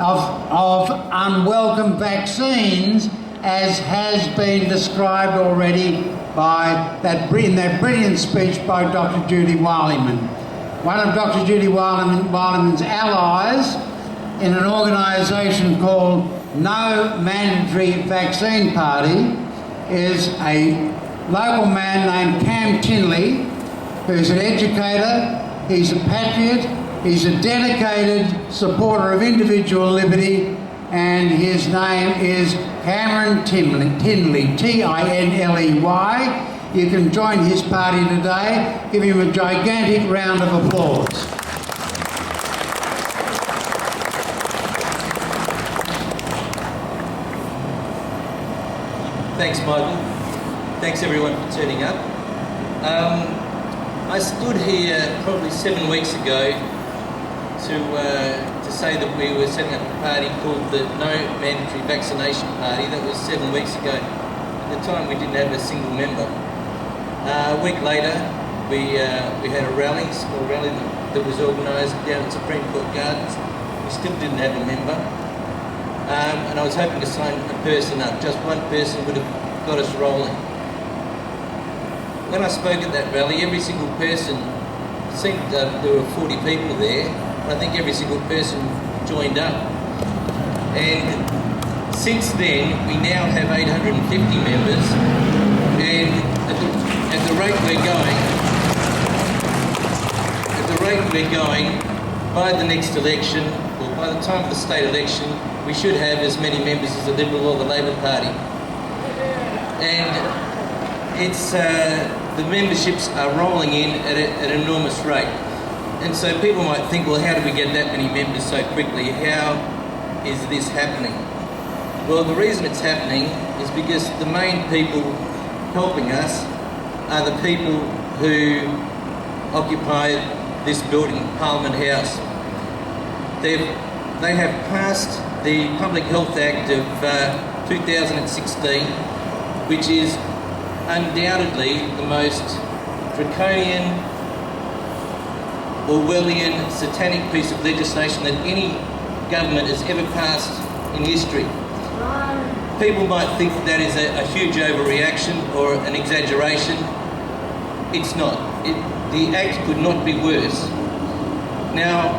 of unwelcome vaccines, as has been described already by in that brilliant speech by Dr. Judy Wileman. One of Dr. Judy Wileman's allies in an organisation called No Mandatory Vaccine Party is a local man named Cam Tinley, who's an educator, he's a patriot, he's a dedicated supporter of individual liberty, and his name is Cameron Tinley, Tinley. You can join his party today. Give him a gigantic round of applause. Thanks, Michael. Thanks everyone for turning up. I stood here probably 7 weeks ago to say that we were setting up a party called the No Mandatory Vaccination Party. That was 7 weeks ago. At the time we didn't have a single member. A week later we had a rally, a small rally that was organised down at Supreme Court Gardens. We still didn't have a member. And I was hoping to sign a person up. Just one person would have got us rolling. When I spoke at that rally, every single person, it seemed there were 40 people there, and I think every single person joined up. And since then, we now have 850 members, and at the rate we're going, by the next election, or by the time of the state election, we should have as many members as the Liberal or the Labor Party. And it's the memberships are rolling in at an enormous rate. And so people might think, well, how do we get that many members so quickly? How is this happening? Well, the reason it's happening is because the main people helping us are the people who occupy this building, Parliament House. They have passed the Public Health Act of 2016, which is undoubtedly the most draconian, Orwellian, satanic piece of legislation that any government has ever passed in history. People might think that is a huge overreaction or an exaggeration. It's not. The act could not be worse. Now,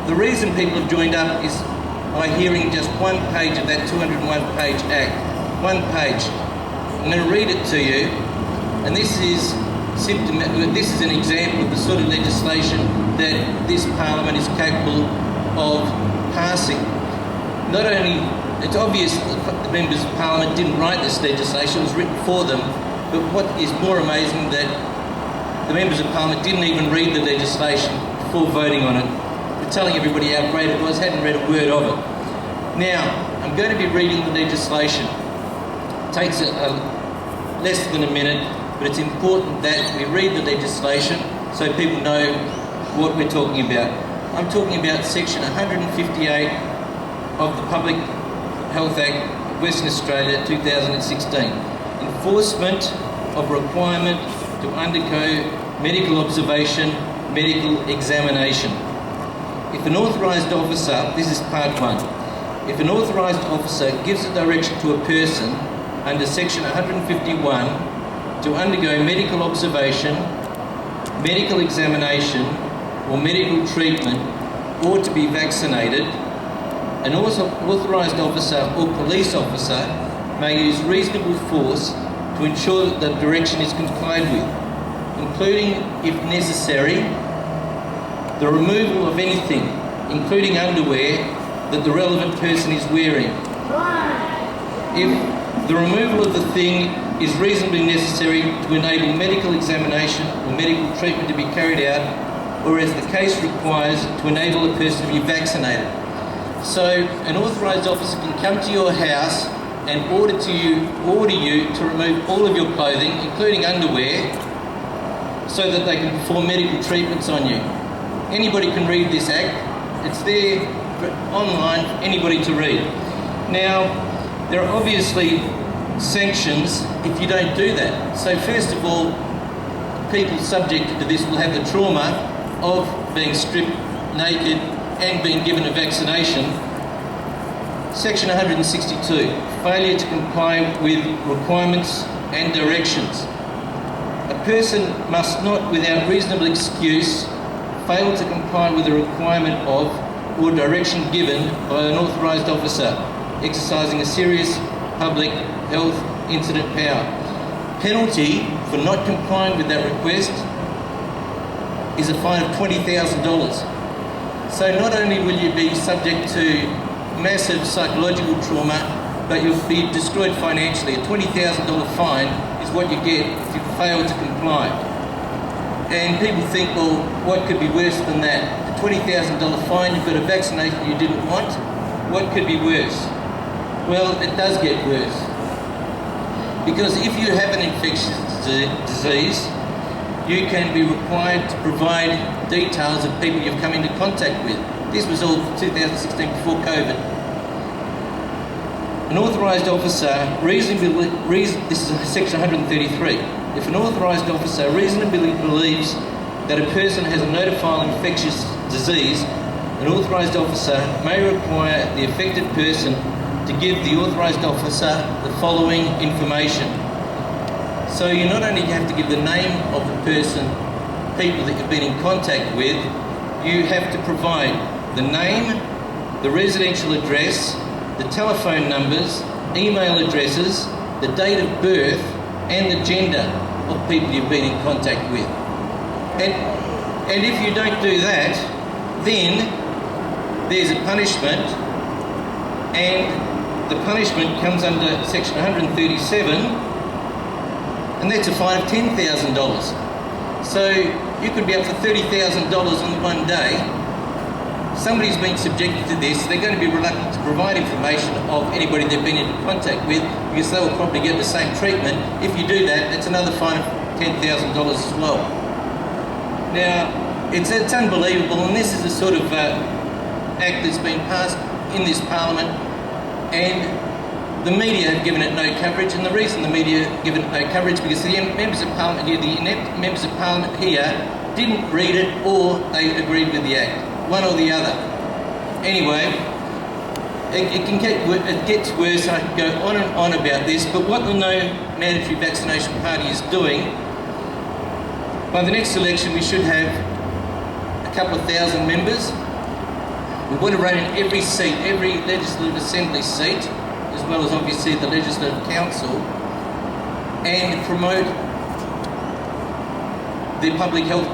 the reason people have joined up is by hearing just one page of that 201-page act. One page. I'm going to read it to you, and this is an example of the sort of legislation that this Parliament is capable of passing. Not only, it's obvious that the members of Parliament didn't write this legislation, it was written for them, but what is more amazing that the members of Parliament didn't even read the legislation before voting on it. We're telling everybody how great it was, hadn't read a word of it. Now, I'm going to be reading the legislation. It takes less than a minute, but it's important that we read the legislation so people know what we're talking about. I'm talking about section 158 of the Public Health Act of Western Australia 2016. Enforcement of requirement to undergo medical observation, medical examination. If an authorised officer, this is part one, if an authorised officer gives a direction to a person under section 151 to undergo medical observation, medical examination or medical treatment or to be vaccinated, an authorised officer or police officer may use reasonable force to ensure that the direction is complied with, including, if necessary, the removal of anything, including underwear, that the relevant person is wearing. If the removal of the thing is reasonably necessary to enable medical examination or medical treatment to be carried out, or as the case requires, to enable a person to be vaccinated. So an authorised officer can come to your house and order you to remove all of your clothing, including underwear, so that they can perform medical treatments on you. Anybody can read this act. It's there online for anybody to read. Now, there are obviously sanctions if you don't do that. So first of all, people subjected to this will have the trauma of being stripped naked and been given a vaccination. Section 162, failure to comply with requirements and directions. A person must not, without reasonable excuse, fail to comply with a requirement of or direction given by an authorised officer exercising a serious public health incident power. Penalty for not complying with that request is a fine of $20,000. So not only will you be subject to massive psychological trauma, but you'll be destroyed financially. A $20,000 fine is what you get if you fail to comply. And people think, well, what could be worse than that? A $20,000 fine, you've got a vaccination you didn't want. What could be worse? Well, it does get worse. Because if you have an infectious disease, you can be required to provide details of people you've come into contact with. This was all 2016 before COVID. An authorised officer this is section 133. If an authorised officer reasonably believes that a person has a notifiable infectious disease, an authorised officer may require the affected person to give the authorised officer the following information. So you not only have to give the name of the person, people that you've been in contact with, you have to provide the name, the residential address, the telephone numbers, email addresses, the date of birth, and the gender of people you've been in contact with. And if you don't do that, then there's a punishment, and the punishment comes under section 137, and that's a fine of $10,000. So you could be up for $30,000 on the one day. Somebody's been subjected to this, they're going to be reluctant to provide information of anybody they've been in contact with, because they will probably get the same treatment. If you do that, it's another fine of $10,000 as well. Now, it's unbelievable, and this is the sort of act that's been passed in this Parliament, and the media have given it no coverage, and the reason the media have given it no coverage because the members of Parliament here, the inept members of Parliament here, didn't read it or they agreed with the Act, one or the other. Anyway, it gets worse. I can go on and on about this, but what the No Mandatory Vaccination Party is doing, by the next election we should have a couple of thousand members. We want to run in every seat, every Legislative Assembly seat, as well as obviously the Legislative Council, and promote the Public Health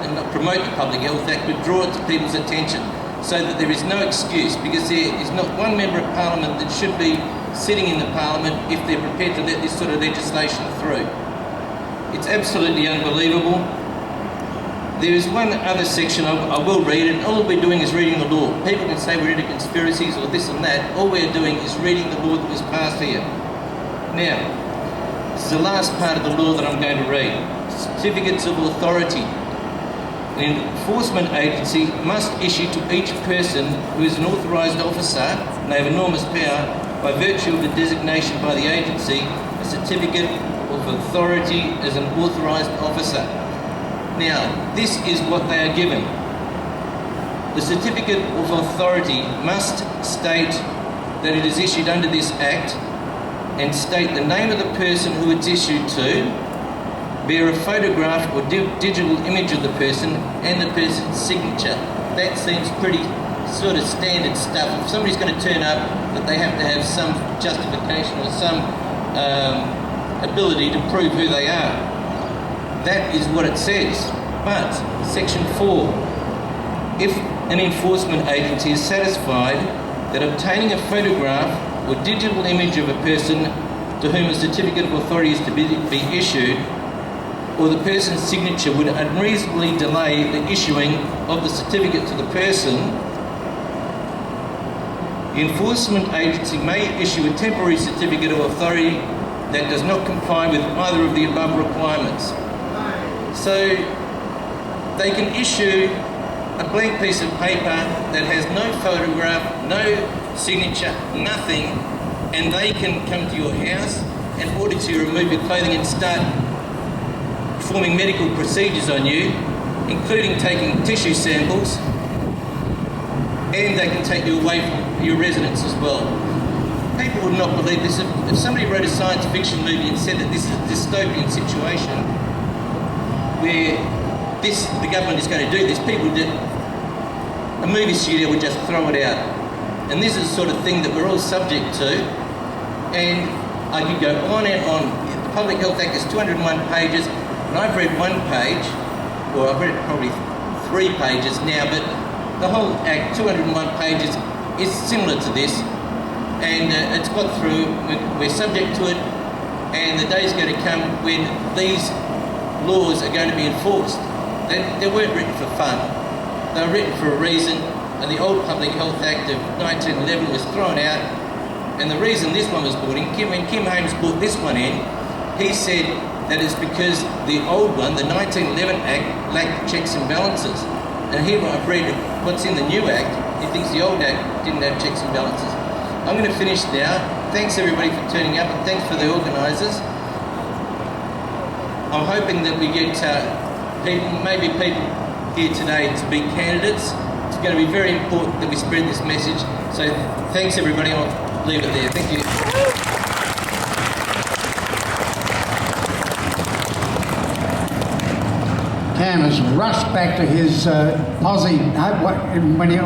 Act, but draw it to people's attention so that there is no excuse, because there is not one member of Parliament that should be sitting in the Parliament if they're prepared to let this sort of legislation through. It's absolutely unbelievable. There is one other section, I will read it, and all we're doing is reading the law. People can say we're into conspiracies or this and that. All we're doing is reading the law that was passed here. Now, this is the last part of the law that I'm going to read. Certificates of authority. An enforcement agency must issue to each person who is an authorised officer, and they have enormous power, by virtue of the designation by the agency, a certificate of authority as an authorised officer. Now, this is what they are given. The certificate of authority must state that it is issued under this Act and state the name of the person who it's issued to, bear a photograph or digital image of the person and the person's signature. That seems pretty sort of standard stuff. If somebody's going to turn up, that they have to have some justification or some ability to prove who they are. That is what it says. But section 4, if an enforcement agency is satisfied that obtaining a photograph or digital image of a person to whom a certificate of authority is to be issued, or the person's signature would unreasonably delay the issuing of the certificate to the person, the enforcement agency may issue a temporary certificate of authority that does not comply with either of the above requirements. So they can issue a blank piece of paper that has no photograph, no signature, nothing, and they can come to your house and order you to remove your clothing and start performing medical procedures on you, including taking tissue samples, and they can take you away from your residence as well. People would not believe this. If somebody wrote a science fiction movie and said that this is a dystopian situation where the government is going to do this, a movie studio would just throw it out. And this is the sort of thing that we're all subject to. And I could go on and on. The Public Health Act is 201 pages, and I've read one page, or I've read probably 3 pages now, but the whole Act, 201 pages, is similar to this. And it's got through, we're subject to it, and the day's going to come when these laws are going to be enforced. They weren't written for fun. They were written for a reason, and the old Public Health Act of 1911 was thrown out. And the reason this one was brought in, when Kim Holmes brought this one in, he said that it's because the old one, the 1911 Act, lacked checks and balances. And here I've read what's in the new Act. He thinks the old Act didn't have checks and balances. I'm going to finish now. Thanks everybody for turning up, and thanks for the organisers. I'm hoping that we get maybe people here today to be candidates. It's going to be very important that we spread this message. So thanks everybody. I'll leave it there. Thank you. Cam has rushed back to his posse when he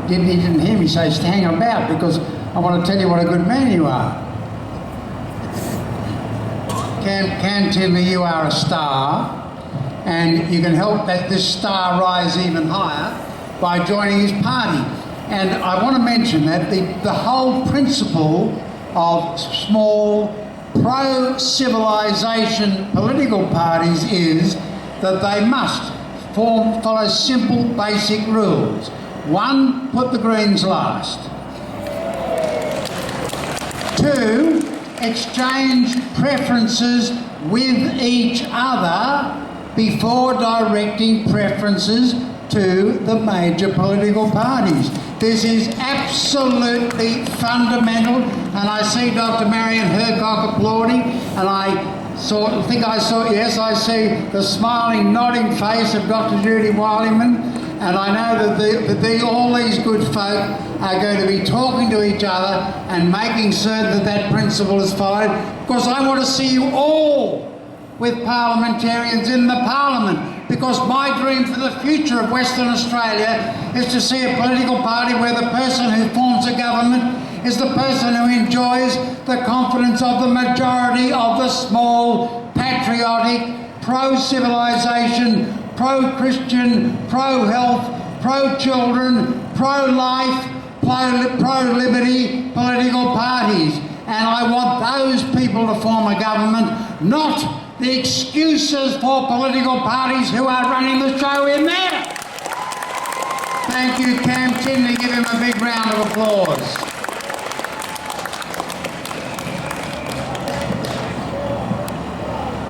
didn't hear me say hang about, because I want to tell you what a good man you are. Cam Tinley, you are a star, and you can help this star rise even higher by joining his party. And I want to mention that the whole principle of small pro-civilisation political parties is that they must follow simple basic rules. 1, put the Greens last. 2, exchange preferences with each other before directing preferences to the major political parties. This is absolutely fundamental, and I see Dr. Marion Hercock applauding, and I see the smiling, nodding face of Dr. Judy Wilyman, and I know that all these good folk are going to be talking to each other and making certain that principle is followed, because I want to see you all with parliamentarians in the parliament, because my dream for the future of Western Australia is to see a political party where the person who forms a government is the person who enjoys the confidence of the majority of the small, patriotic, pro-civilisation, pro-Christian, pro-health, pro-children, pro-life, pro-liberty political parties. And I want those people to form a government, not the excuses for political parties who are running the show in there. Thank you, Cam Tinley. Give him a big round of applause.